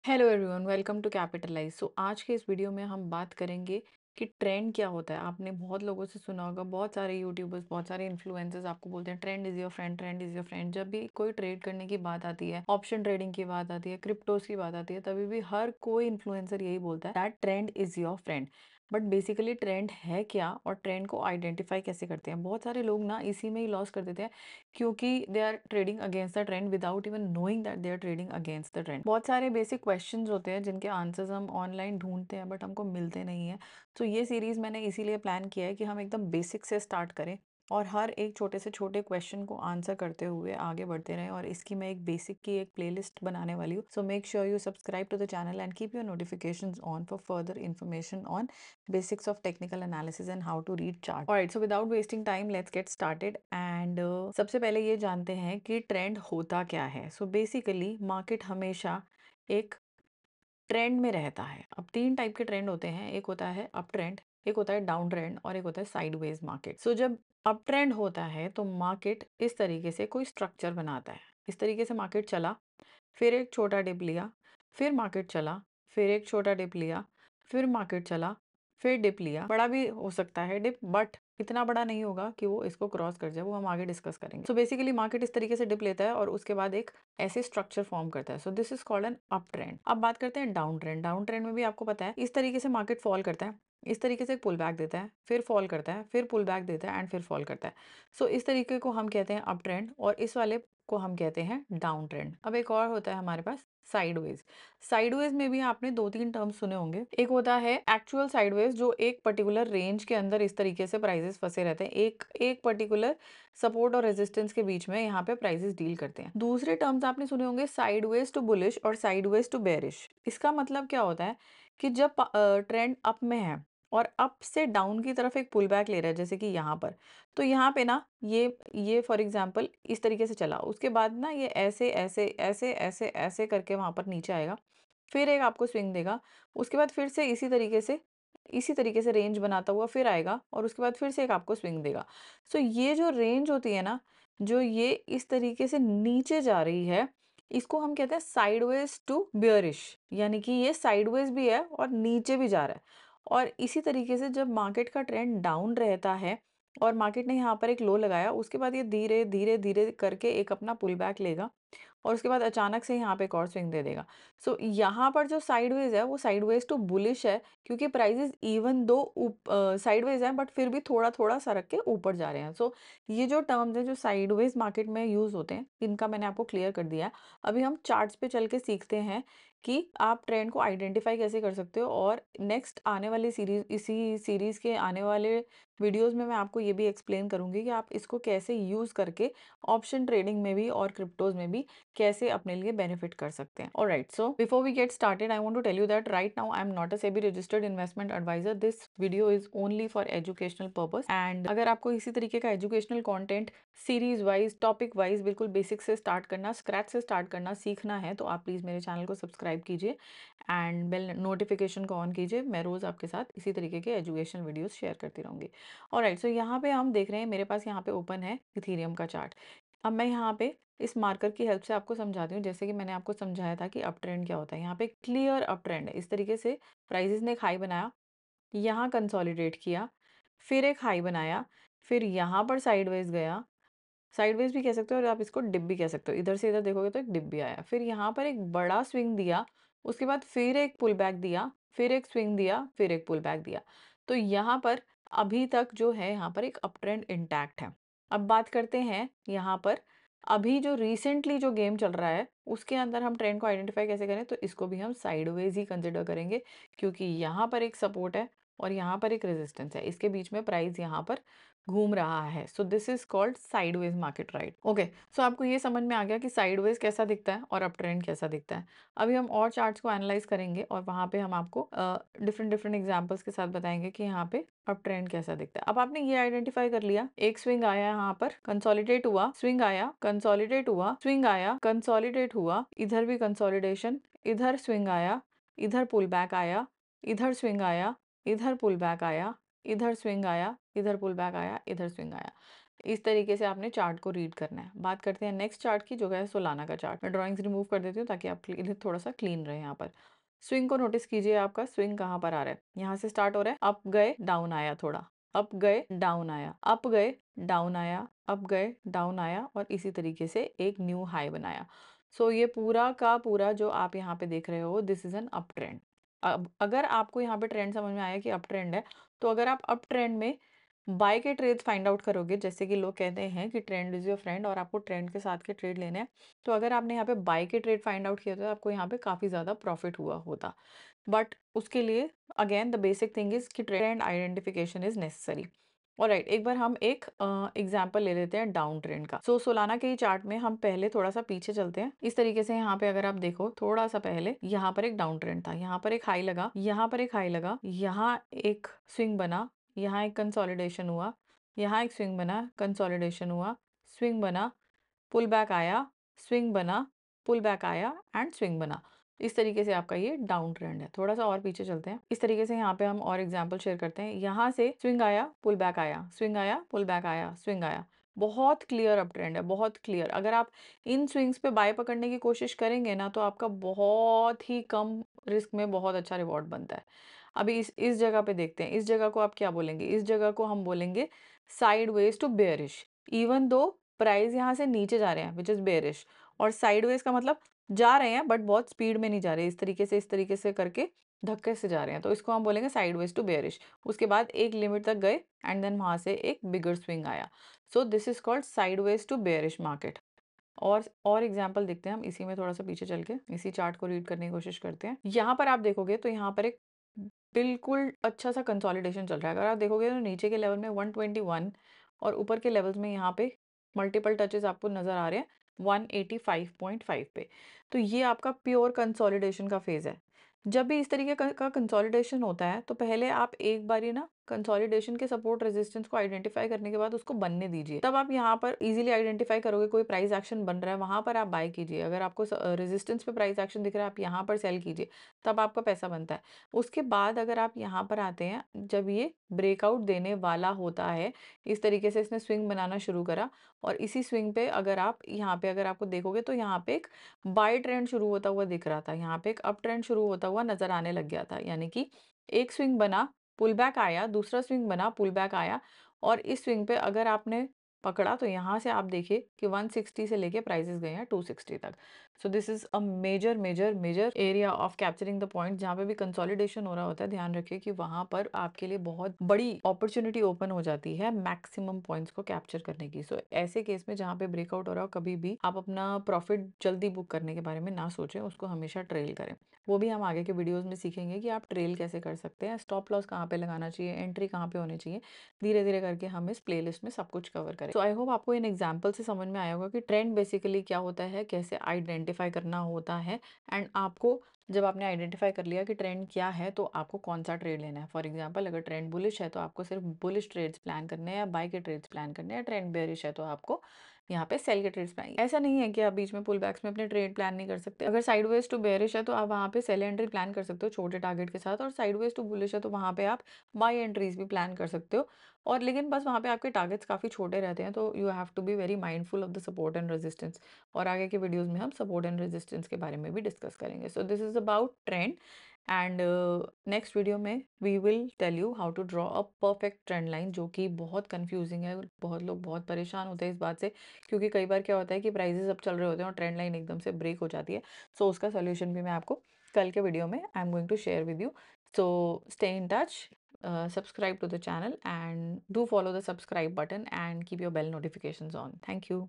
Hello everyone, welcome to Capitalize. आज के इस वीडियो में हम बात करेंगे कि ट्रेंड क्या होता है। आपने बहुत लोगों से सुना होगा, बहुत सारे यूट्यूबर्स, बहुत सारे इन्फ्लुएंसर्स आपको बोलते हैं trend is your friend, trend is your friend. जब भी कोई ट्रेड करने की बात आती है, ऑप्शन ट्रेडिंग की बात आती है, क्रिप्टोज की बात आती है, तभी भी हर कोई इन्फ्लुएंसर यही बोलता है that trend is your friend. But basically trend है क्या और ट्रेंड को आइडेंटिफाई कैसे करते हैं? बहुत सारे लोग ना इसी में ही लॉस कर देते हैं, क्योंकि they are trading against the trend without even knowing that they are trading against the trend. बहुत सारे बेसिक क्वेश्चंस होते हैं जिनके आंसर्स हम ऑनलाइन ढूंढते हैं बट हमको मिलते नहीं है। तो ये सीरीज मैंने इसीलिए प्लान किया है कि हम एकदम बेसिक से स्टार्ट करें और हर एक छोटे से छोटे क्वेश्चन को आंसर करते हुए आगे बढ़ते रहें। और इसकी मैं एक बेसिक की एक प्लेलिस्ट बनाने वाली हूँ। So make sure you subscribe to the channel and keep your notifications on for further information on basics of technical analysis and how to read chart. Alright, so without wasting time, let's get started. And सबसे पहले ये जानते हैं कि trend होता क्या है। So basically market हमेशा एक ट्रेंड में रहता है। अब तीन टाइप के ट्रेंड होते हैं, एक होता है अप ट्रेंड, एक होता है डाउन ट्रेंड और एक होता है साइडवेज मार्केट। सो जब अप ट्रेंड होता है तो मार्केट इस तरीके से कोई स्ट्रक्चर बनाता है। इस तरीके से मार्केट चला, फिर एक छोटा डिप लिया, फिर मार्केट चला, फिर एक छोटा डिप लिया, फिर मार्केट चला, फिर डिप लिया। बड़ा भी हो सकता है डिप, बट इतना बड़ा नहीं होगा कि वो इसको क्रॉस कर जाए, वो हम आगे डिस्कस करेंगे। सो बेसिकली मार्केट इस तरीके से डिप लेता है और उसके बाद एक ऐसे स्ट्रक्चर फॉर्म करता है। So this is called an up trend. अब बात करते हैं डाउन ट्रेंड। डाउन ट्रेंड में भी आपको पता है इस तरीके से मार्केट फॉल करता है, इस तरीके से पुल बैक देता है, फिर फॉल करता है, फिर पुल बैक देता है एंड फिर फॉल करता है। सो इस तरीके को हम कहते हैं अप ट्रेंड और इस वाले को हम कहते हैं डाउन ट्रेंड। अब एक और होता है हमारे पास साइडवेज। साइडवेज में भी आपने दो तीन टर्म्स सुने होंगे। एक होता है एक्चुअल साइडवेज, जो एक पर्टिकुलर रेंज के अंदर इस तरीके से प्राइसेस फंसे रहते हैं, एक एक पर्टिकुलर सपोर्ट और रेजिस्टेंस के बीच में यहाँ पे प्राइसेस डील करते हैं। दूसरे टर्म्स आपने सुने होंगे साइडवेज टू बुलिश और साइडवेज टू बेरिश। इसका मतलब क्या होता है कि जब ट्रेंड अप में है और अप से डाउन की तरफ एक पुल बैक ले रहा है, जैसे कि यहाँ पर, तो यहाँ पे ना ये फॉर एग्जांपल इस तरीके से चला, उसके बाद ना ये ऐसे ऐसे ऐसे ऐसे ऐसे करके वहां पर नीचे आएगा, फिर एक आपको स्विंग देगा, उसके बाद फिर से इसी तरीके से रेंज बनाता हुआ फिर आएगा और उसके बाद फिर से एक आपको स्विंग देगा। सो ये जो रेंज होती है ना, जो ये इस तरीके से नीचे जा रही है, इसको हम कहते हैं साइडवेज टू बियरिश, यानी कि ये साइडवेज भी है और नीचे भी जा रहा है। और इसी तरीके से जब मार्केट का ट्रेंड डाउन रहता है और मार्केट ने यहाँ पर एक लो लगाया, उसके बाद ये धीरे धीरे धीरे करके एक अपना पुल बैक लेगा और उसके बाद अचानक से यहाँ पे एक और स्विंग दे देगा। सो यहाँ पर जो साइडवेज है वो साइडवेज टू बुलिश है, क्योंकि प्राइसेस इवन दो साइडवेज है बट फिर भी थोड़ा थोड़ा सरक के ऊपर जा रहे हैं। सो ये जो टर्म्स है जो साइडवेज मार्केट में यूज होते हैं, इनका मैंने आपको क्लियर कर दिया है। अभी हम चार्ट्स पे चल के सीखते हैं कि आप ट्रेंड को आइडेंटिफाई कैसे कर सकते हो। और नेक्स्ट आने वाली सीरीज, इसी सीरीज के आने वाले वीडियोस में मैं आपको ये भी एक्सप्लेन करूंगी कि आप इसको कैसे यूज करके ऑप्शन ट्रेडिंग में भी और क्रिप्टोज में भी कैसे अपने लिए बेनिफिट कर सकते हैं। Alright, so before we get started I want to tell you that right now I am not a SEBI registered investment adviser. This video is only for educational purpose. And अगर आपको इसी तरीके का educational content series wise, topic wise, बिल्कुल basic से start करना, scratch से start करना सीखना है, तो आप प्लीज मेरे चैनल को सब्सक्राइब कीजिए एंड बेल नोटिफिकेशन को ऑन कीजिए। मैं रोज आपके साथ इसी तरीके के एजुकेशनल वीडियोस शेयर करती रहूंगी। ऑलराइट, सो यहाँ पे हम देख रहे हैं, मेरे पास यहाँ पे ओपन है इथेरियम का चार्ट। अब मैं यहाँ पे इस मार्कर की हेल्प से आपको समझाती हूँ। जैसे कि मैंने आपको समझाया था कि अप ट्रेंड क्या होता है, यहाँ पे क्लियर अप ट्रेंड है। इस तरीके से प्राइसेस ने एक हाई बनाया, यहाँ कंसोलिडेट किया, फिर एक हाई बनाया, फिर यहाँ पर साइडवेज गया, साइडवेज भी कह सकते हो और आप इसको डिप भी कह सकते हो। इधर से इधर देखोगे तो एक डिप भी आया, फिर यहाँ पर एक बड़ा स्विंग दिया, उसके बाद फिर एक पुल बैक दिया, फिर एक स्विंग दिया, फिर एक पुल बैक दिया। तो यहाँ पर अभी तक जो है यहाँ पर एक अप ट्रेंड इंटैक्ट है। अब बात करते हैं यहाँ पर अभी जो रिसेंटली जो गेम चल रहा है उसके अंदर हम ट्रेंड को आइडेंटिफाई कैसे करें, तो इसको भी हम साइडवेज ही कंसिडर करेंगे, क्योंकि यहाँ पर एक सपोर्ट है और यहाँ पर एक रेजिस्टेंस है, इसके बीच में प्राइस यहाँ पर घूम रहा है। So this is called sideways market, right? Okay, so आपको ये समझ में आ गया कि साइडवेज कैसा दिखता है और अप ट्रेंड कैसा दिखता है। अभी हम और चार्ट्स को एनालाइज करेंगे और वहां पे हम आपको डिफरेंट डिफरेंट एग्जांपल्स के साथ बताएंगे कि यहाँ पे अप ट्रेंड कैसा दिखता है। अब आपने ये आइडेंटिफाई कर लिया, एक स्विंग आया, यहाँ पर कंसोलिडेट हुआ, स्विंग आया, कंसोलिडेट हुआ, स्विंग आया, कंसोलिडेट हुआ, इधर भी कंसोलिडेशन, इधर स्विंग आया, इधर पुल बैक आया, इधर स्विंग आया, इधर पुल बैक आया, इधर स्विंग आया, इधर पुल बैक आया, इधर स्विंग आया। इस तरीके से आपने चार्ट को रीड करना है। बात करते हैं नेक्स्ट चार्ट की, जो है सोलाना का चार्ट। मैं ड्राइंग्स रिमूव कर देती हूँ ताकि आपके लिए थोड़ा सा क्लीन रहे। यहाँ पर स्विंग को नोटिस कीजिए, आपका स्विंग कहाँ पर आ रहा है। यहाँ से स्टार्ट हो रहा है, अप गए डाउन आया, थोड़ा अप गए डाउन आया, अप गए डाउन आया, अप गए डाउन आया, और इसी तरीके से एक न्यू हाई बनाया। सो ये पूरा का पूरा जो आप यहाँ पे देख रहे हो, this is an up trend. अब अगर आपको यहाँ पे ट्रेंड समझ में आया कि अप ट्रेंड है, तो अगर आप अप ट्रेंड में बाय के ट्रेड्स फाइंड आउट करोगे, जैसे कि लोग कहते हैं कि ट्रेंड इज योर फ्रेंड और आपको ट्रेंड के साथ के ट्रेड लेने हैं, तो अगर आपने यहाँ पे बाय के ट्रेड फाइंड आउट किया तो आपको यहाँ पे काफ़ी ज़्यादा प्रॉफिट हुआ होता। बट उसके लिए again the basic thing is कि trend identification is necessary. Alright, एक बार हम एक एग्जांपल ले लेते हैं डाउन ट्रेंड का। सो सोलाना के ही चार्ट में हम पहले थोड़ा सा पीछे चलते हैं। इस तरीके से यहाँ पे अगर आप देखो, थोड़ा सा पहले यहाँ पर एक डाउन ट्रेंड था, यहाँ पर एक हाई लगा, यहाँ पर एक हाई लगा, यहाँ एक स्विंग बना, यहाँ एक कंसोलिडेशन हुआ, यहाँ एक स्विंग बना, कंसोलिडेशन हुआ, स्विंग बना, पुल बैक आया, स्विंग बना, पुल बैक आया एंड स्विंग बना। इस तरीके से आपका ये डाउन ट्रेंड है। थोड़ा सा और पीछे चलते हैं। इस तरीके से यहाँ पे हम और एग्जांपल शेयर करते हैं। यहाँ से स्विंग आया, पुल बैक आया, स्विंग आया, पुल बैक आया, स्विंग आया। बहुत क्लियर अप ट्रेंड है, बहुत क्लियर। अगर आप इन स्विंग्स पे बाय पकड़ने की कोशिश करेंगे ना, तो आपका बहुत ही कम रिस्क में बहुत अच्छा रिवॉर्ड बनता है। अभी इस जगह पे देखते हैं, इस जगह को आप क्या बोलेंगे? इस जगह को हम बोलेंगे sideways to bearish. Even though price यहाँ से नीचे जा रहे हैं, विच इज बेयरिश, और साइडवेज का मतलब जा रहे हैं बट बहुत स्पीड में नहीं जा रहे, इस तरीके से करके धक्के से जा रहे हैं, तो इसको हम बोलेंगे साइडवेज टू बेयरिश। उसके बाद एक लिमिट तक गए एंड देन वहां से एक बिगर स्विंग आया। So this is called sideways to bearish market. और एग्जाम्पल देखते हैं हम इसी में, थोड़ा सा पीछे चल के इसी चार्ट को रीड करने की कोशिश करते हैं। यहाँ पर आप देखोगे तो यहाँ पर एक बिल्कुल अच्छा सा कंसोलिडेशन चल रहा है। अगर आप देखोगे तो नीचे के लेवल में 121 और ऊपर के लेवल्स में यहाँ पे मल्टीपल टचेस आपको नजर आ रहे हैं 185.5 पे। तो ये आपका प्योर कंसोलिडेशन का फेज है। जब भी इस तरीके का कंसोलिडेशन होता है, तो पहले आप एक बारी ना कंसोलिडेशन के सपोर्ट रेजिस्टेंस को आइडेंटिफाई करने के बाद उसको बनने दीजिए। तब आप यहाँ पर इजीली आइडेंटिफाई करोगे कोई प्राइस एक्शन बन रहा है, वहां पर आप बाय कीजिए। अगर आपको रेजिस्टेंस पे प्राइस एक्शन दिख रहा है, आप यहाँ पर सेल कीजिए, तब आपका पैसा बनता है। उसके बाद अगर आप यहाँ पर आते हैं, जब ये ब्रेकआउट देने वाला होता है, इस तरीके से इसने स्विंग बनाना शुरू करा, और इसी स्विंग पे अगर आप यहाँ पे अगर आपको देखोगे तो यहाँ पे एक बाय ट्रेंड शुरू होता हुआ दिख रहा था, यहाँ पे एक अप ट्रेंड शुरू होता हुआ नजर आने लग गया था। यानी कि एक स्विंग बना, पुल बैक आया, दूसरा स्विंग बना, पुल बैक आया, और इस स्विंग पे अगर आपने पकड़ा तो यहाँ से आप देखिए कि 160 से लेके प्राइसेस गए हैं 260 तक। So this is a major major major area of capturing the point. जहाँ पे भी कंसोलिडेशन हो रहा होता है, ध्यान रखिए कि वहां पर आपके लिए बहुत बड़ी अपॉर्चुनिटी ओपन हो जाती है मैक्सिमम पॉइंट्स को कैप्चर करने की। सो ऐसे केस में जहाँ पे ब्रेकआउट हो रहा हो, कभी भी आप अपना प्रॉफिट जल्दी बुक करने के बारे में ना सोचें, उसको हमेशा ट्रेल करें। वो भी हम आगे के वीडियोस में सीखेंगे कि आप ट्रेल कैसे कर सकते हैं, स्टॉप लॉस कहाँ पे लगाना चाहिए, एंट्री कहाँ पे होनी चाहिए। धीरे धीरे करके हम इस प्लेलिस्ट में सब कुछ कवर करें। तो आई होप आपको इन एग्जाम्पल से समझ में आया होगा कि ट्रेंड बेसिकली क्या होता है, कैसे आइडेंटिफाई करना होता है, एंड आपको जब आपने आइडेंटिफाई कर लिया कि ट्रेंड क्या है, तो आपको कौन सा ट्रेड लेना है। फॉर एग्जांपल, अगर ट्रेंड बुलिश है तो आपको सिर्फ बुलिश ट्रेड्स प्लान करने हैं, या बाय के ट्रेड्स प्लान करने हैं। ट्रेंड बेयरिश है तो आपको यहाँ पे सेल के ट्रेड्स प्लान। ऐसा नहीं है कि आप बीच में पुल बैक्स में अपने ट्रेड प्लान नहीं कर सकते। अगर साइडवेज टू बेयरिश है तो आप वहाँ पे सेल एंट्री प्लान कर सकते हो छोटे टारगेट के साथ, और साइडवेज टू बुलिश है तो वहाँ पे आप बाय एंट्रीज भी प्लान कर सकते हो। और लेकिन बस वहाँ पे आपके टारगेट्स काफ़ी छोटे रहते हैं, तो you have to be very mindful of the support and resistance. और आगे के वीडियोस में हम सपोर्ट एंड रेजिस्टेंस के बारे में भी डिस्कस करेंगे। So this is about trend, and next video में we will tell you how to draw a perfect trend line, जो कि बहुत कंफ्यूजिंग है। बहुत लोग बहुत परेशान होते हैं इस बात से, क्योंकि कई बार क्या होता है कि प्राइजेस अब चल रहे होते हैं और ट्रेंड लाइन एकदम से ब्रेक हो जाती है। सो उसका सोल्यूशन भी मैं आपको कल के वीडियो में I am going to share with you. So stay in touch, subscribe to the channel, and do follow the subscribe button and keep your bell notifications on. Thank you.